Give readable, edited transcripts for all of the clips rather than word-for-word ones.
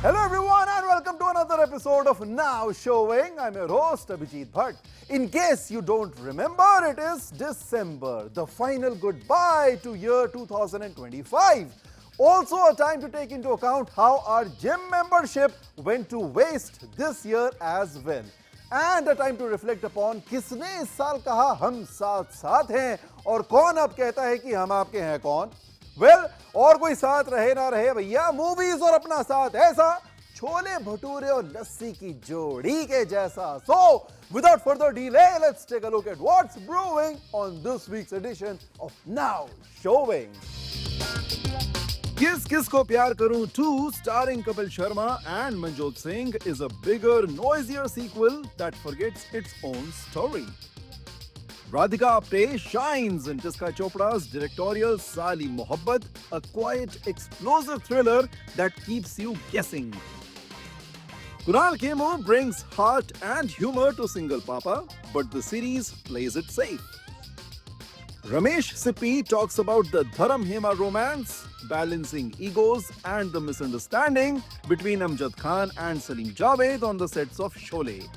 Hello everyone and welcome to another episode of Now Showing. I'm your host Abhijit Bhatt. In case you don't remember, it is December, the final goodbye to year 2025. Also a time to take into account how our gym membership went to waste this year as well. And a time to reflect upon किसने इस साल कहा हम साथ साथ हैं और कौन अब कहता है कि हम आपके हैं कौन. वेल और कोई साथ रहे ना रहे भैया, मूवीज और अपना साथ ऐसा, छोले भटूरे और लस्सी की जोड़ी के जैसा. So without further delay, let's take a look at what's brewing on this week's edition of now showing. Kis Kisko Pyaar Karoon 2, starring Kapil Sharma and Manoj Singh, is a bigger, noisier sequel that forgets its own story. Radhika Apte shines in Tisca Chopra's directorial Saali Mohabbat, a quiet, explosive thriller that keeps you guessing. Kunal Khemu brings heart and humor to Single Papa, but the series plays it safe. IRamesh Sippy talks about the Dharam Hema romance, balancing egos and the misunderstanding between Amjad Khan and Salim Javed on the sets of Sholay.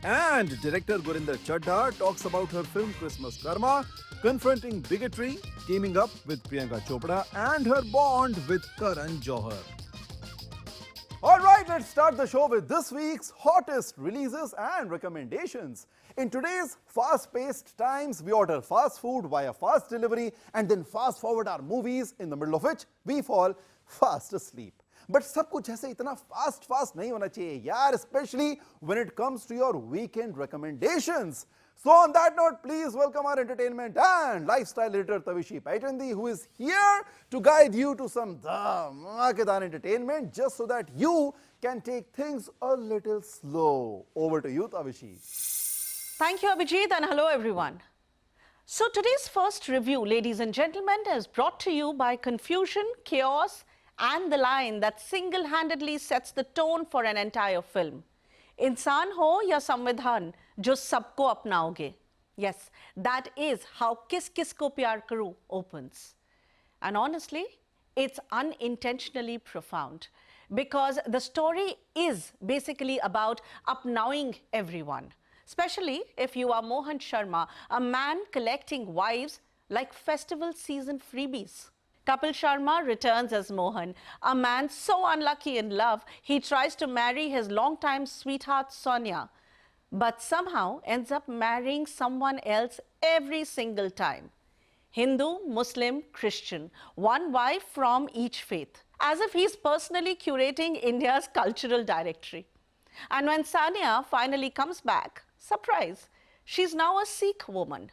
And director Gurinder Chadha talks about her film Christmas Karma, confronting bigotry, teaming up with Priyanka Chopra and her bond with Karan Johar. Alright, let's start the show with this week's hottest releases and recommendations. In today's fast-paced times, we order fast food via fast delivery and then fast forward our movies, in the middle of which we fall fast asleep. But सब कुछ ऐसे इतना fast नहीं होना चाहिए यार, especially when it comes to your weekend recommendations. So on that note, please welcome our entertainment and lifestyle editor Tavishi Paitandy, who is here to guide you to some dhamakedar entertainment just so that you can take things a little slow. Over to you, Tavishi. Thank you, Abhijit, and hello everyone. So today's first review, ladies and gentlemen, is brought to you by Confusion, Chaos, and the line that single-handedly sets the tone for an entire film. इंसान हो या संविधान जो सबको अपनाओगे. Yes, that is how Kis Kisko Pyaar Karoon opens. And honestly, it's unintentionally profound because the story is basically about upnowing everyone, especially if you are Mohan Sharma, a man collecting wives like festival season freebies. Kapil Sharma returns as Mohan, a man so unlucky in love, he tries to marry his longtime sweetheart Sonia, but somehow ends up marrying someone else every single time. Hindu, Muslim, Christian, one wife from each faith, as if he's personally curating India's cultural directory. And when Sania finally comes back, surprise, she's now a Sikh woman.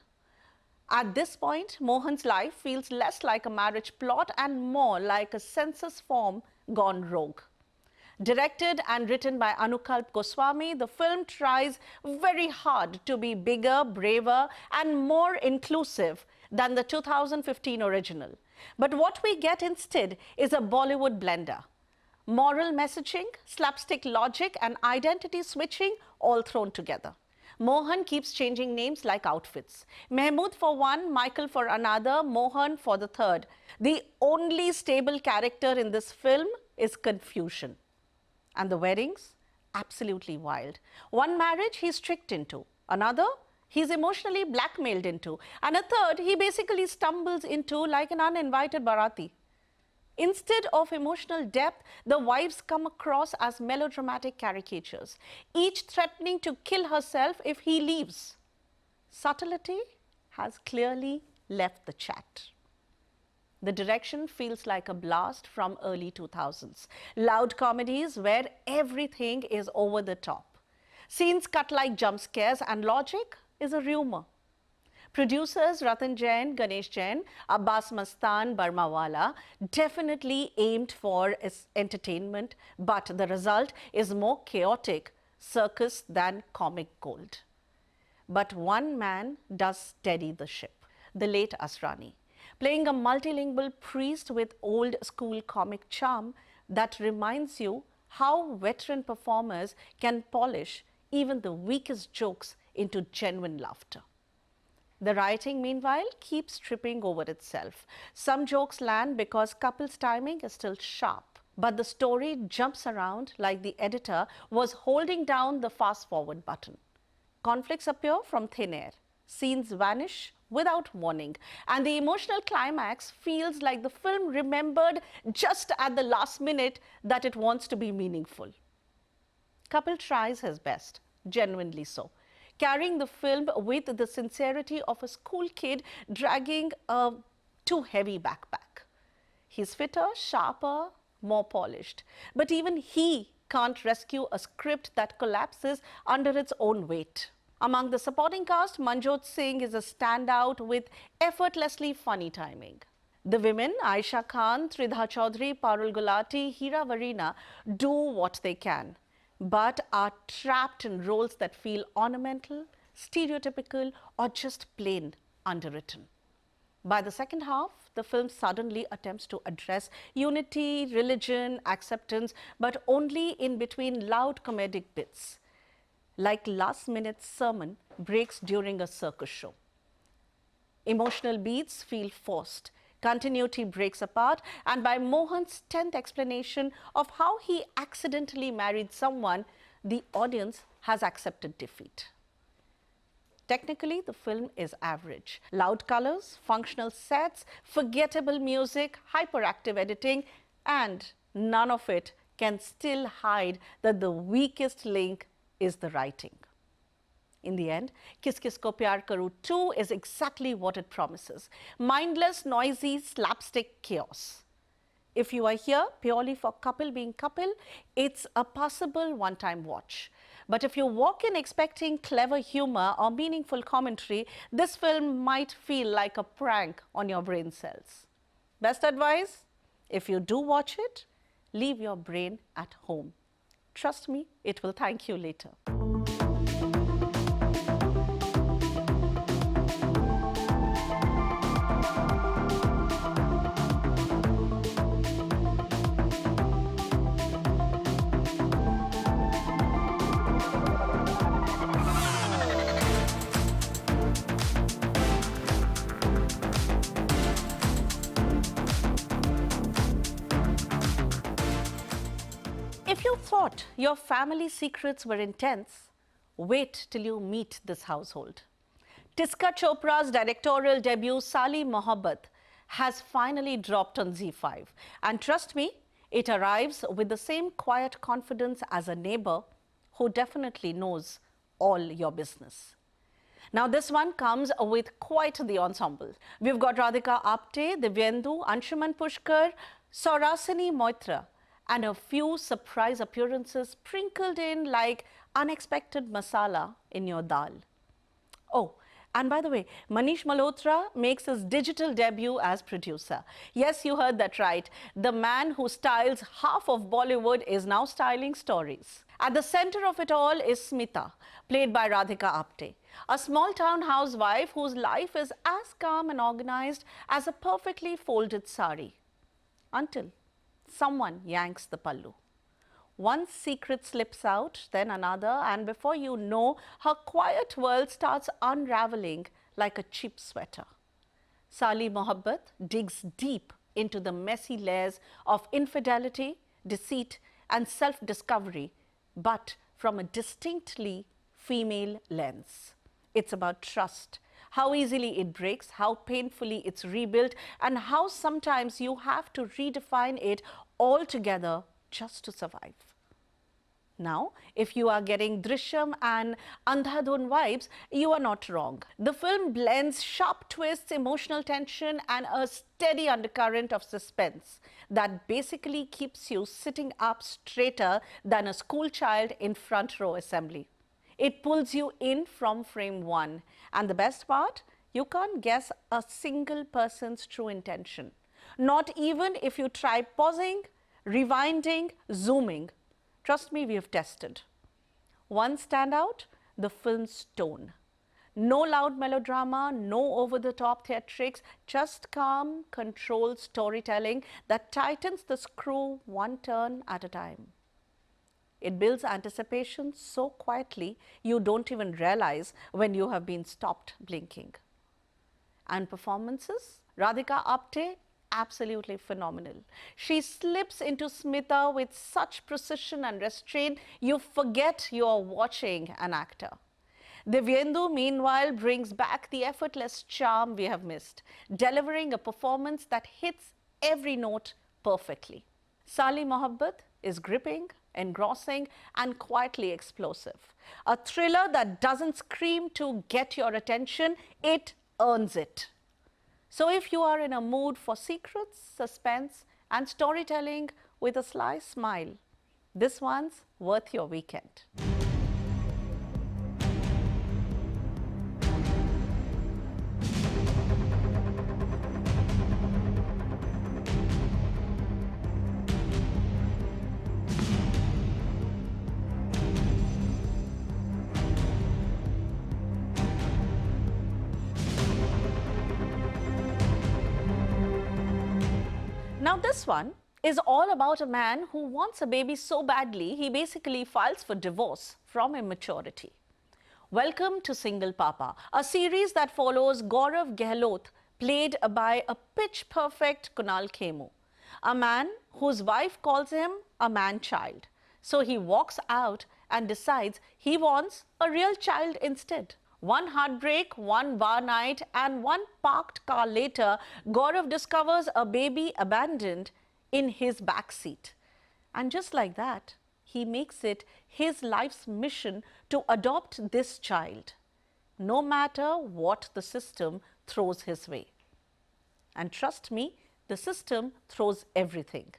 At this point, Mohan's life feels less like a marriage plot and more like a census form gone rogue. Directed and written by Anurag Kashyap, the film tries very hard to be bigger, braver, and more inclusive than the 2015 original. But what we get instead is a Bollywood blender. Moral messaging, slapstick logic, and identity switching all thrown together. Mohan keeps changing names like outfits. Mahmood for one, Michael for another, Mohan for the third. The only stable character in this film is Confusion. And the weddings? Absolutely wild. One marriage he's tricked into. Another, he's emotionally blackmailed into. And a third, he basically stumbles into like an uninvited Bharati. Instead of emotional depth, the wives come across as melodramatic caricatures, each threatening to kill herself if he leaves. Subtlety has clearly left the chat. The direction feels like a blast from early 2000s. Loud comedies where everything is over the top. Scenes cut like jump scares and logic is a rumor. Producers Ratan Jain, Ganesh Jain, Abbas Mastan, Barmawala definitely aimed for entertainment, but the result is more chaotic circus than comic gold. But one man does steady the ship, the late Asrani, playing a multilingual priest with old school comic charm that reminds you how veteran performers can polish even the weakest jokes into genuine laughter. The writing, meanwhile, keeps tripping over itself. Some jokes land because Kapil's timing is still sharp. But the story jumps around like the editor was holding down the fast forward button. Conflicts appear from thin air, scenes vanish without warning, and the emotional climax feels like the film remembered just at the last minute that it wants to be meaningful. Kapil tries his best, genuinely so, carrying the film with the sincerity of a school kid dragging a too heavy backpack. He's fitter, sharper, more polished. But even he can't rescue a script that collapses under its own weight. Among the supporting cast, Manoj Singh is a standout with effortlessly funny timing. The women, Aisha Khan, Tridha Chaudhary, Parul Gulati, Hira Varina, do what they can, but are trapped in roles that feel ornamental, stereotypical, or just plain underwritten. By the second half, the film suddenly attempts to address unity, religion, acceptance, but only in between loud comedic bits, like last-minute sermon breaks during a circus show. Emotional beats feel forced, continuity breaks apart, and by Mohan's 10th explanation of how he accidentally married someone, the audience has accepted defeat. Technically, the film is average. Loud colors, functional sets, forgettable music, hyperactive editing, and none of it can still hide that the weakest link is the writing. In the end, Kis Kisko Pyaar Karoon 2 is exactly what it promises. Mindless, noisy, slapstick chaos. If you are here purely for Kapil being Kapil, it's a possible one-time watch. But if you walk in expecting clever humor or meaningful commentary, this film might feel like a prank on your brain cells. Best advice? If you do watch it, leave your brain at home. Trust me, it will thank you later. If you thought your family secrets were intense, wait till you meet this household. Tisca Chopra's directorial debut, Saali Mohabbat, has finally dropped on ZEE5. And trust me, it arrives with the same quiet confidence as a neighbor who definitely knows all your business. Now, this one comes with quite the ensemble. We've got Radhika Apte, Divyenndu, Anshuman Pushkar, Saurasini Moitra, and a few surprise appearances sprinkled in like unexpected masala in your dal. Oh, and by the way, Manish Malhotra makes his digital debut as producer. Yes, you heard that right. The man who styles half of Bollywood is now styling stories. At the center of it all is Smita, played by Radhika Apte, a small-town housewife whose life is as calm and organized as a perfectly folded sari. Until someone yanks the pallu. One secret slips out, then another, and before you know, her quiet world starts unraveling like a cheap sweater. Saali Mohabbat digs deep into the messy layers of infidelity, deceit, and self-discovery, but from a distinctly female lens. It's about trust, how easily it breaks, how painfully it's rebuilt, and how sometimes you have to redefine it altogether just to survive. Now, if you are getting Drishyam and Andhadhun vibes, you are not wrong. The film blends sharp twists, emotional tension, and a steady undercurrent of suspense that basically keeps you sitting up straighter than a school child in front row assembly. It pulls you in from frame one. And the best part, you can't guess a single person's true intention. Not even if you try pausing, rewinding, zooming. Trust me, we have tested. One standout, the film's tone. No loud melodrama, no over-the-top theatrics, just calm, controlled storytelling that tightens the screw one turn at a time. It builds anticipation so quietly you don't even realize when you have been stopped blinking. And performances? Radhika Apte absolutely phenomenal. She slips into Smita with such precision and restraint, you forget you're watching an actor. Divyenndu, meanwhile, brings back the effortless charm we have missed, delivering a performance that hits every note perfectly. Saali Mohabbat is gripping, engrossing, and quietly explosive. A thriller that doesn't scream to get your attention, it earns it. So if you are in a mood for secrets, suspense, and storytelling with a sly smile, this one's worth your weekend. Now this one is all about a man who wants a baby so badly, he basically files for divorce from immaturity. Welcome to Single Papa, a series that follows Gaurav Gehlot, played by a pitch-perfect Kunal Khemu, a man whose wife calls him a man-child. So he walks out and decides he wants a real child instead. One heartbreak, one bar night, and one parked car later, Gaurav discovers a baby abandoned in his backseat. And just like that, he makes it his life's mission to adopt this child, no matter what the system throws his way. And trust me, the system throws everything.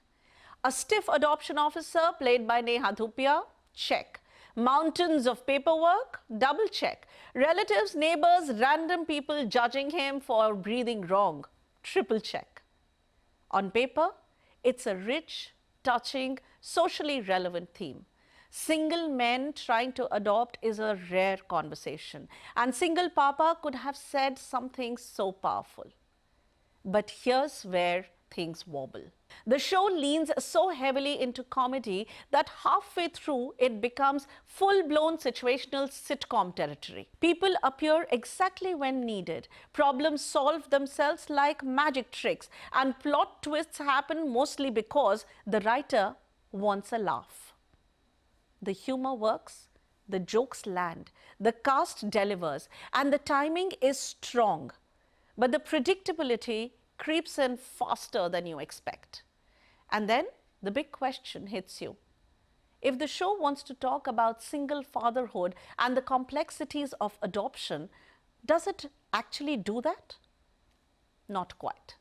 A stiff adoption officer played by Neha Dhupia, check. Mountains of paperwork, double check. Relatives, neighbors, random people judging him for breathing wrong, triple check. On paper, it's a rich, touching, socially relevant theme. Single men trying to adopt is a rare conversation, and Single Papa could have said something so powerful. But here's where things wobble. The show leans so heavily into comedy that halfway through it becomes full-blown situational sitcom territory. People appear exactly when needed, problems solve themselves like magic tricks, and plot twists happen mostly because the writer wants a laugh. The humor works, the jokes land, the cast delivers, and the timing is strong. But the predictability creeps in faster than you expect. And then the big question hits you. If the show wants to talk about single fatherhood and the complexities of adoption, does it actually do that? Not quite.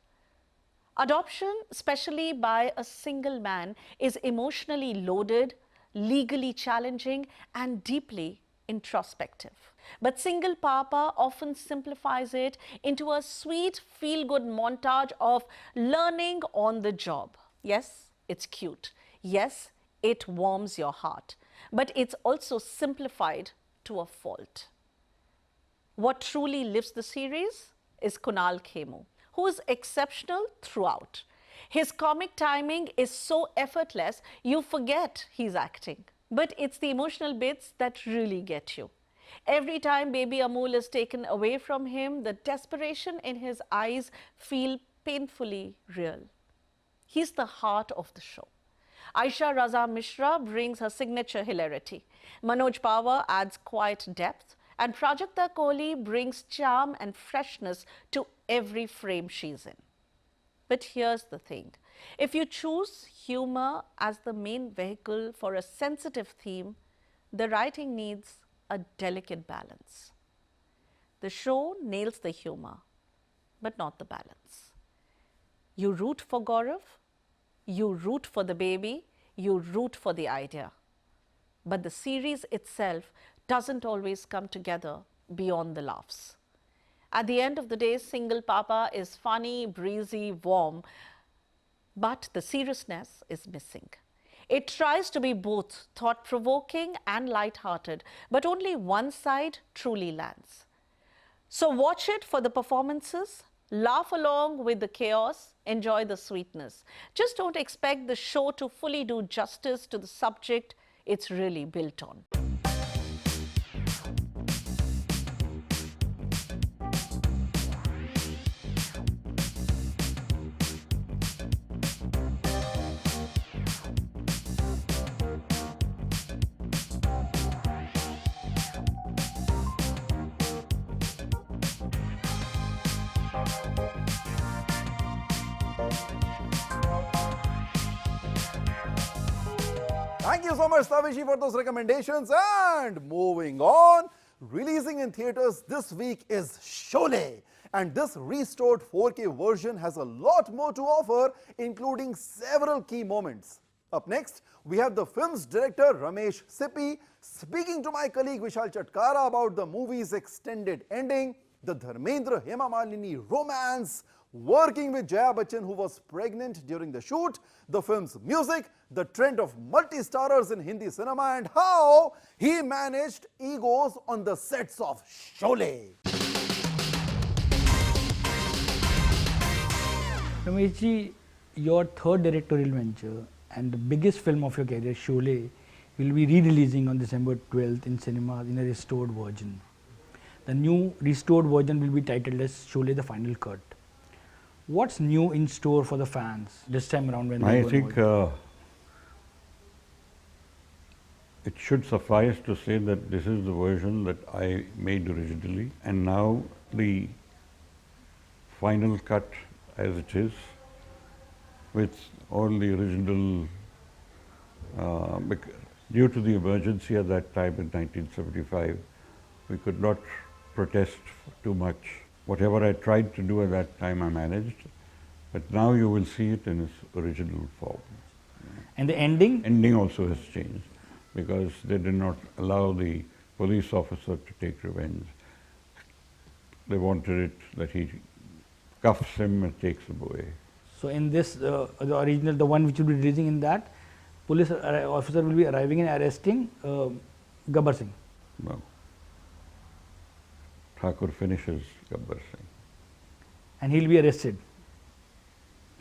Adoption, especially by a single man, is emotionally loaded, legally challenging, and deeply introspective. But Single Papa often simplifies it into a sweet, feel-good montage of learning on the job. Yes, it's cute. Yes, it warms your heart. But it's also simplified to a fault. What truly lifts the series is Kunal Khemu, who is exceptional throughout. His comic timing is so effortless, you forget he's acting. But it's the emotional bits that really get you. Every time baby Amul is taken away from him, the desperation in his eyes feel painfully real. He's the heart of the show. Aisha Raza Mishra brings her signature hilarity. Manoj Pahwa adds quiet depth, and Prajakta Kohli brings charm and freshness to every frame she's in. But here's the thing. If you choose humor as the main vehicle for a sensitive theme, the writing needs a delicate balance. The show nails the humor, but not the balance. You root for Gaurav, you root for the baby, you root for the idea. But the series itself doesn't always come together beyond the laughs. At the end of the day, Single Papa is funny, breezy, warm, but the seriousness is missing. It tries to be both thought-provoking and light-hearted, but only one side truly lands. So watch it for the performances, laugh along with the chaos, enjoy the sweetness. Just don't expect the show to fully do justice to the subject it's really built on. Thank you so much, Tavishi, for those recommendations. And moving on, releasing in theaters this week is Sholay. And this restored 4K version has a lot more to offer, including several key moments. Up next, we have the film's director, Ramesh Sippy, speaking to my colleague Vishal Chatkara about the movie's extended ending, the Dharmendra Hema Malini romance, working with Jaya Bachchan, who was pregnant during the shoot, the film's music, the trend of multi-starrers in Hindi cinema, and how he managed egos on the sets of Sholay. Rameshji, your third directorial venture and the biggest film of your career, Sholay, will be re-releasing on December 12th in cinemas in a restored version. The new restored version will be titled as Sholay The Final Cut. What's new in store for the fans this time around when I think it should suffice to say that this is the version that I made originally, and now the final cut as it is, with all the original, due to the emergency at that time in 1975, we could not protest too much. Whatever I tried to do at that time, I managed, but now you will see it in its original form. And the ending? Ending also has changed, because they did not allow the police officer to take revenge. They wanted it that he cuffs him and takes him away. So in this, the original, the one which will be releasing in that, police officer will be arriving and arresting Gabbar Singh. No. Thakur finishes Gabbar Singh. And he'll be arrested.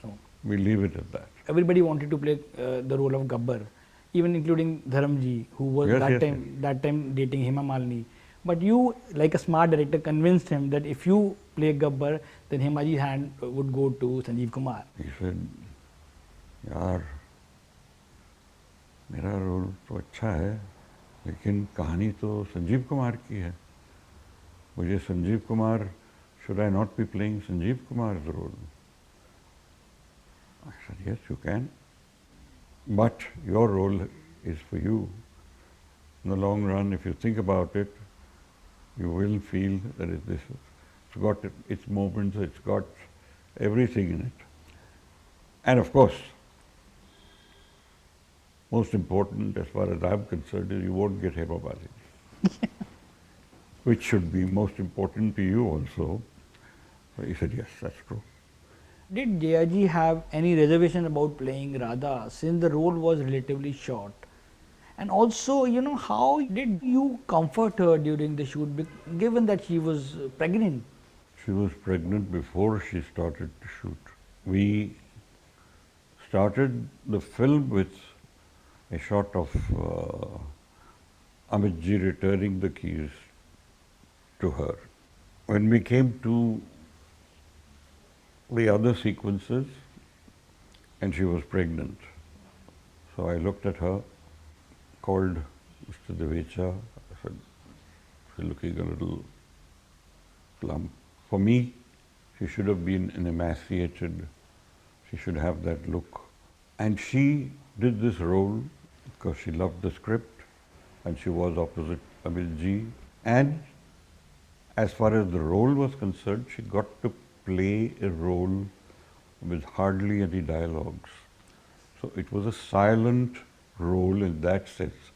So We leave it at that. everybody wanted to play the role of Gabbar, even including Dharam ji, who was Yes, that yes, time that time dating Hema Malini. But you, like a smart director, convinced him that if you play Gabbar, then Hema ji's hand would go to Sanjeev Kumar. He said, यार मेरा role तो अच्छा है, लेकिन कहानी तो संजीव कुमार की है. मुझे Sanjeev Kumar, should I not be playing Sanjeev Kumar's role? I said, yes, you can. But your role is for you. In the long run, if you think about it, you will feel that it's got its moments, it's got everything in it. And of course, most important as far as I'm concerned is you won't get Hema Malini, which should be most important to you also. So he said, yes, that's true. Did Jayaji have any reservation about playing Radha since the role was relatively short? And also, you know, how did you comfort her during the shoot, given that she was pregnant? She was pregnant before she started to shoot. We started the film with a shot of Amit ji returning the keys to her. When we came to the other sequences, and she was pregnant, so I looked at her, called Mr. Devecha. I said, she's looking a little plump. For me, she should have been an emaciated, she should have that look. And she did this role because she loved the script and she was opposite Amit ji. And as far as the role was concerned, she got to play a role with hardly any dialogues. So it was a silent role in that sense.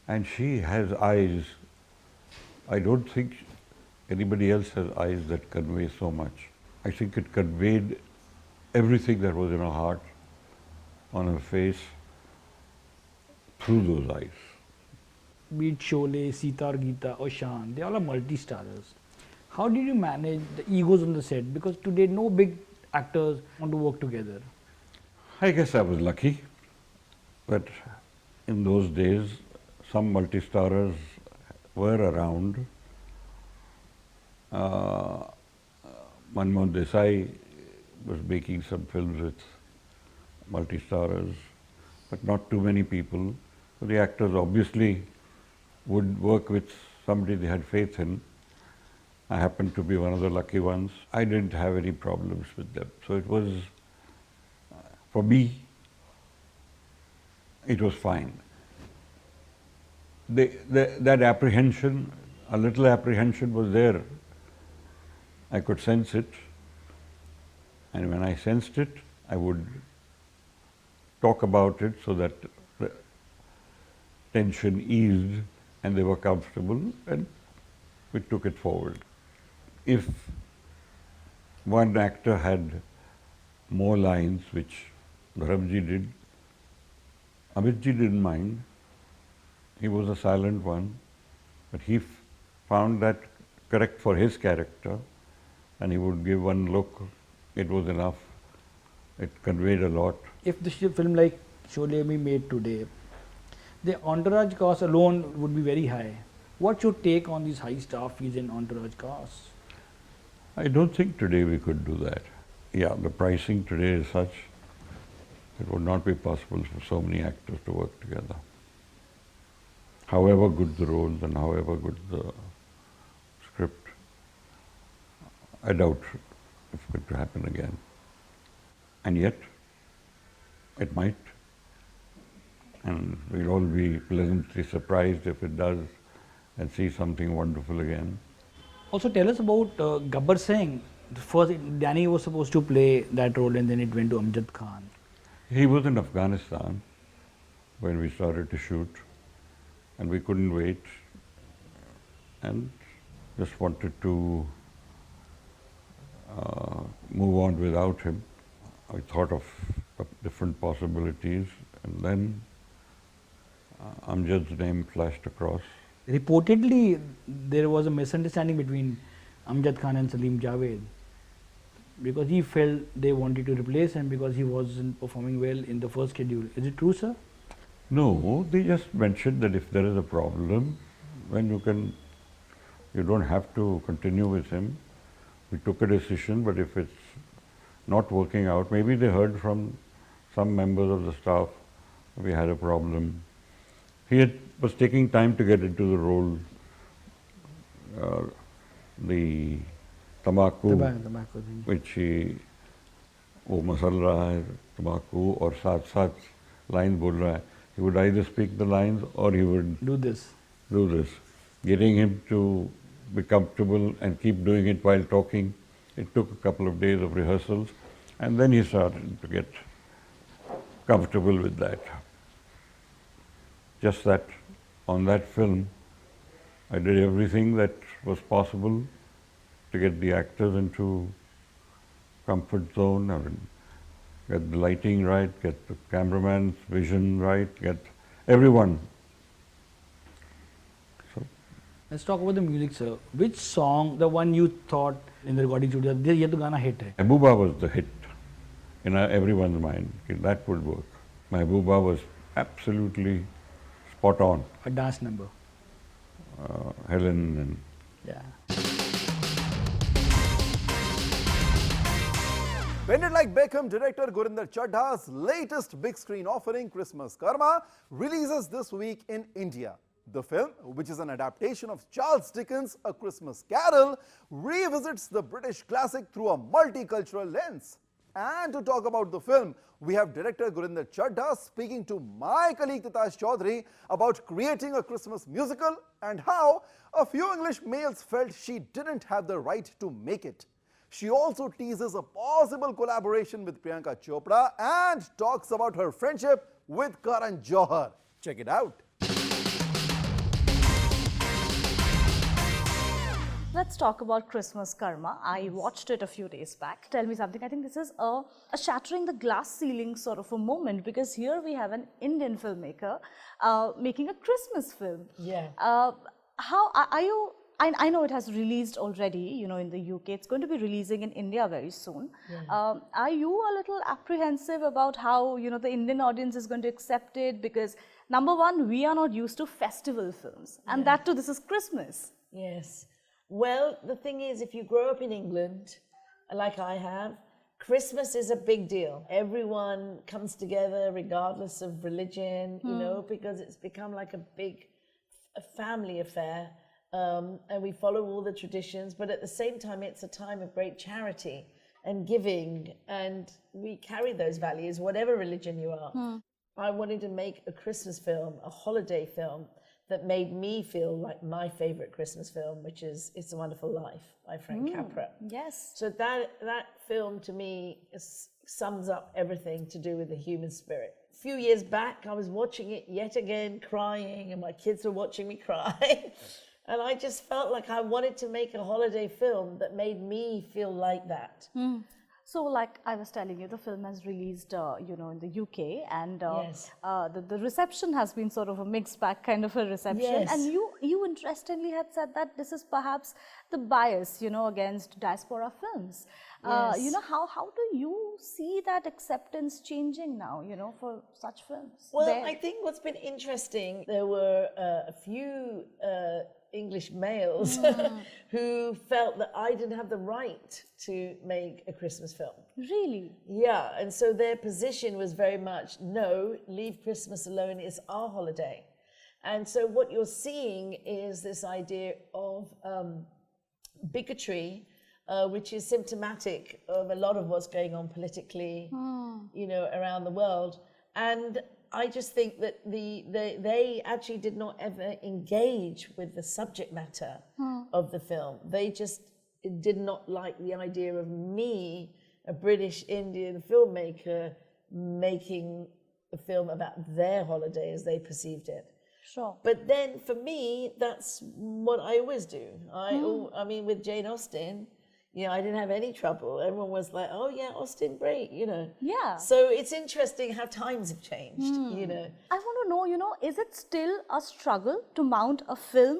And she has eyes. I don't think anybody else has eyes that convey so much. I think it conveyed everything that was in her heart, on her face, through those eyes. Be it Sholay, Sita or Geeta or Shan, they all are multi-starrers. How did you manage the egos on the set? Because today no big actors want to work together. I guess I was lucky that in those days some multi-starrers were around. Manmohan Desai was making some films with multi-starrers, but not too many people. So the actors obviously would work with somebody they had faith in. I happened to be one of the lucky ones. I didn't have any problems with them. So it was for me, it was fine. That apprehension, a little apprehension was there. I could sense it. And when I sensed it, I would talk about it so that the tension eased and they were comfortable, and we took it forward. If one actor had more lines, which Dharamji did, Amitji didn't mind. He was a silent one, but he found that correct for his character, and he would give one look. It was enough. It conveyed a lot. If the film like Sholay be made today, the entourage cost alone would be very high. What's your take on these high staff fees and entourage costs? I don't think today we could do that. Yeah, the pricing today is such, it would not be possible for so many actors to work together. However good the roles and however good the script, I doubt if it could happen again. And yet, it might. And we'll all be pleasantly surprised if it does and see something wonderful again. Also tell us about Gabbar Singh. First, Danny was supposed to play that role and then it went to Amjad Khan. He was in Afghanistan when we started to shoot, and we couldn't wait and just wanted to move on without him. I thought of different possibilities, and then Amjad's name flashed across. Reportedly, there was a misunderstanding between Amjad Khan and Salim Javed because he felt they wanted to replace him because he wasn't performing well in the first schedule. Is it true, sir? No, they just mentioned that if there is a problem, then you don't have to continue with him. We took a decision, but if it's not working out, maybe they heard from some members of the staff we had a problem. He was taking time to get into the role. The tamaku, which he, wo masal raha hai, tamaku or saath lines bol raha hai. He would either speak the lines or he would do this. Getting him to be comfortable and keep doing it while talking. It took a couple of days of rehearsals, and then he started to get comfortable with that. Just that on that film, I did everything that was possible to get the actors into comfort zone, and get the lighting right, get the cameraman's vision right, get everyone. So, let's talk about the music, sir. Which song, the one you thought in the recording studio, ye to gana hit hai? Mehbooba was the hit in everyone's mind. That would work. Mehbooba was absolutely spot on. A dance number. Helen and yeah. Bend It Like Beckham director Gurinder Chadha's latest big screen offering, Christmas Karma, releases this week in India. The film, which is an adaptation of Charles Dickens' A Christmas Carol, revisits the British classic through a multicultural lens. And to talk about the film, we have director Gurinder Chadha speaking to my colleague Titash Chaudhary about creating a Christmas musical and how a few English males felt she didn't have the right to make it. She also teases a possible collaboration with Priyanka Chopra and talks about her friendship with Karan Johar. Check it out. Let's talk about Christmas Karma. I watched it a few days back. Tell me something. I think this is a shattering the glass ceiling sort of a moment, because here we have an Indian filmmaker making a Christmas film. Yeah. How are you? I know it has released already, you know, in the UK. It's going to be releasing in India very soon. Yeah. Are you a little apprehensive about how, you know, the Indian audience is going to accept it? Because number one, we are not used to festival films, and that too, this is Christmas. Yes. Well, the thing is, if you grow up in England, like I have, Christmas is a big deal. Everyone comes together regardless of religion, you know, because it's become like a big family affair. And we follow all the traditions, but at the same time, it's a time of great charity. and giving, and we carry those values, whatever religion you are. I wanted to make a Christmas film, a holiday film, that made me feel like my favorite Christmas film, which is It's a Wonderful Life by Frank Capra. Yes. So that film to me sums up everything to do with the human spirit. A few years back, I was watching it yet again, crying, and my kids were watching me cry. And I just felt like I wanted to make a holiday film that made me feel like that. So, like I was telling you, the film has released, in the UK, and Yes. the reception has been sort of a mixed bag kind of a reception. Yes. And you interestingly had said that this is perhaps the bias, against diaspora films. Yes. How do you see that acceptance changing now, for such films? Well, There- I think what's been interesting, there were a few English males who felt that I didn't have the right to make a Christmas film. Really? Yeah, and so their position was very much, no, leave Christmas alone, it's our holiday. And so what you're seeing is this idea of bigotry, which is symptomatic of a lot of what's going on politically, around the world. And I just think that they actually did not ever engage with the subject matter of the film. They just did not like the idea of me, a British Indian filmmaker, making a film about their holiday as they perceived it. Sure. But then for me, that's what I always do. I mean, with Jane Austen, I didn't have any trouble. Everyone was like, oh yeah, Austen, great, Yeah. So it's interesting how times have changed, I want to know, is it still a struggle to mount a film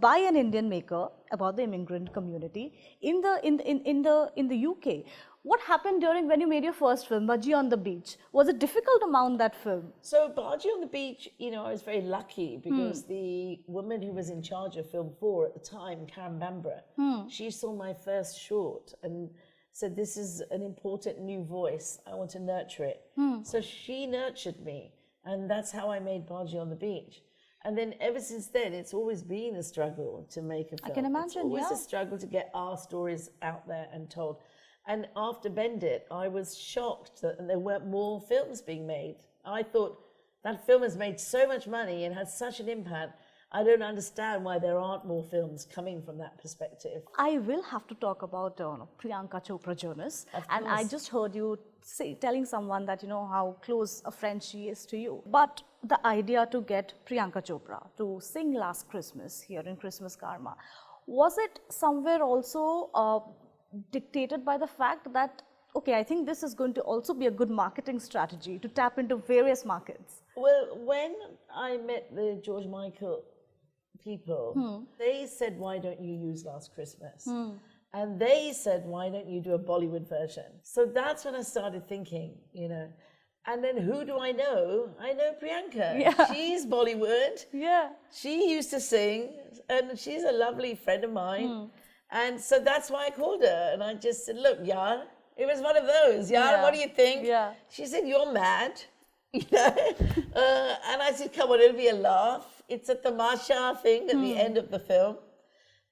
by an Indian maker about the immigrant community in the UK? What happened when you made your first film, Bhaji on the Beach? Was it difficult to mount that film? So Bhaji on the Beach, I was very lucky because the woman who was in charge of Film 4 at the time, Karen Bambra, she saw my first short and said, this is an important new voice, I want to nurture it. So she nurtured me, and that's how I made Bhaji on the Beach. And then ever since then, it's always been a struggle to make a film. I can imagine, It's always yeah. a struggle to get our stories out there and told. And after Bendit, I was shocked that there weren't more films being made. I thought, that film has made so much money and has such an impact. I don't understand why there aren't more films coming from that perspective. I will have to talk about Priyanka Chopra journalist. Of And I course. just heard you telling someone that, how close a friend she is to you. But the idea to get Priyanka Chopra to sing Last Christmas here in Christmas Karma, was it somewhere also dictated by the fact that, okay, I think this is going to also be a good marketing strategy to tap into various markets? Well, when I met the George Michael people, they said, why don't you use Last Christmas? And they said, why don't you do a Bollywood version? So that's when I started thinking, And then who do I know? I know Priyanka. Yeah. She's Bollywood. Yeah. She used to sing, and she's a lovely friend of mine. And so that's why I called her. And I just said, look, Yar, it was one of those. Yar, Yeah. what do you think? Yeah. She said, you're mad. And I said, come on, it'll be a laugh. It's a tamasha thing at the end of the film.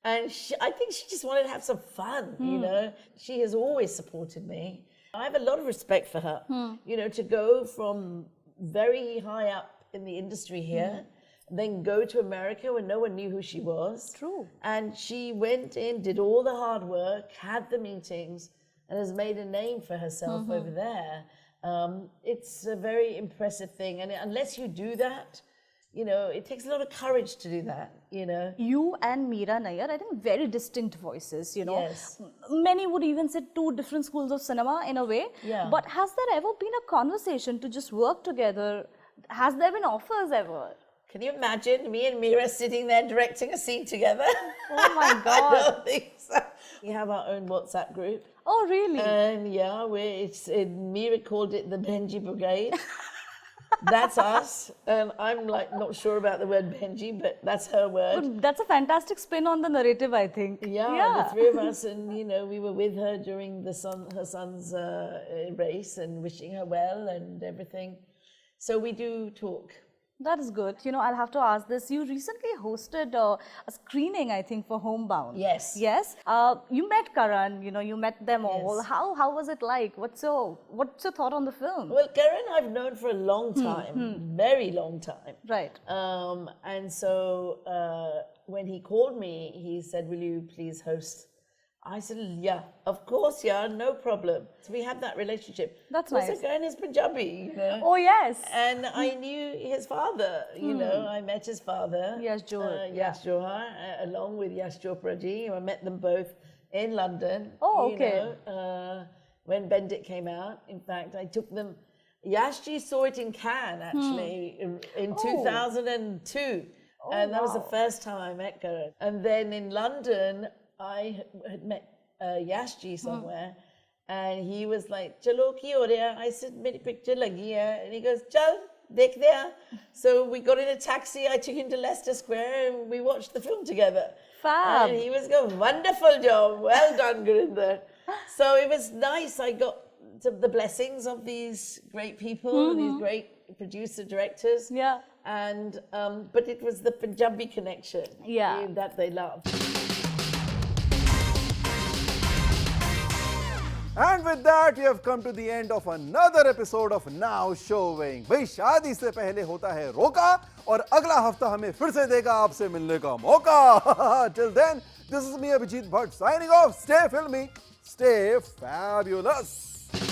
And I think she just wanted to have some fun, She has always supported me. I have a lot of respect for her, to go from very high up in the industry here, then go to America when no one knew who she was. True. And she went in, did all the hard work, had the meetings, and has made a name for herself over there. It's a very impressive thing. And unless you do that, it takes a lot of courage to do that, You and Meera Nair, I think very distinct voices, Yes. Many would even say two different schools of cinema in a way. Yeah. But has there ever been a conversation to just work together? Has there been offers ever? Can you imagine me and Meera sitting there directing a scene together? Oh my I God. don't think so. We have our own WhatsApp group. Oh, really? And yeah, Meera called it the Benji Brigade. That's us. And I'm not sure about the word Benji, but that's her word. But that's a fantastic spin on the narrative, I think. Yeah, the three of us, and we were with her during her son's race and wishing her well and everything. So we do talk. That is good. You know, I'll have to ask this. You recently hosted a screening, I think, for Homebound. Yes. Yes. You met Karan. You know, you met them all. Yes. How was it like? What's your thought on the film? Well, Karan I've known for a long time, very long time. Right. And so when he called me, he said, "Will you please host?" I said, "Yeah, of course, yeah, no problem." So we have that relationship. That's also, nice. Karan is Punjabi, you know. Oh, yes. And I knew his father, you know, I met his father. Yash Johar, Yash Johar, along with Yash Chopra ji. I met them both in London. Oh, you okay. know, when Bendit came out. In fact, I took them, Yash ji saw it in Cannes, actually, in 2002. And that was the first time I met Karan. And then in London, I had met Yash ji somewhere, and he was like, "Chalo, ki ho raha?" I said, "Meri picture lagi hai." And he goes, "Chal, dekhte hain." So we got in a taxi, I took him to Leicester Square, and we watched the film together. Fab. And he was going, "Wonderful job, well done, Gurinder." So it was nice. I got the blessings of these great people, these great producer directors. Yeah. And, but it was the Punjabi connection that they loved. And with that, we have come to the end of another episode of Now Showing. भाई शादी से पहले होता है रोका और अगला हफ्ता हमें फिर से देगा आपसे मिलने का मौका. Till then, this is me Abhijit Bhatt signing off. Stay filmy, stay fabulous.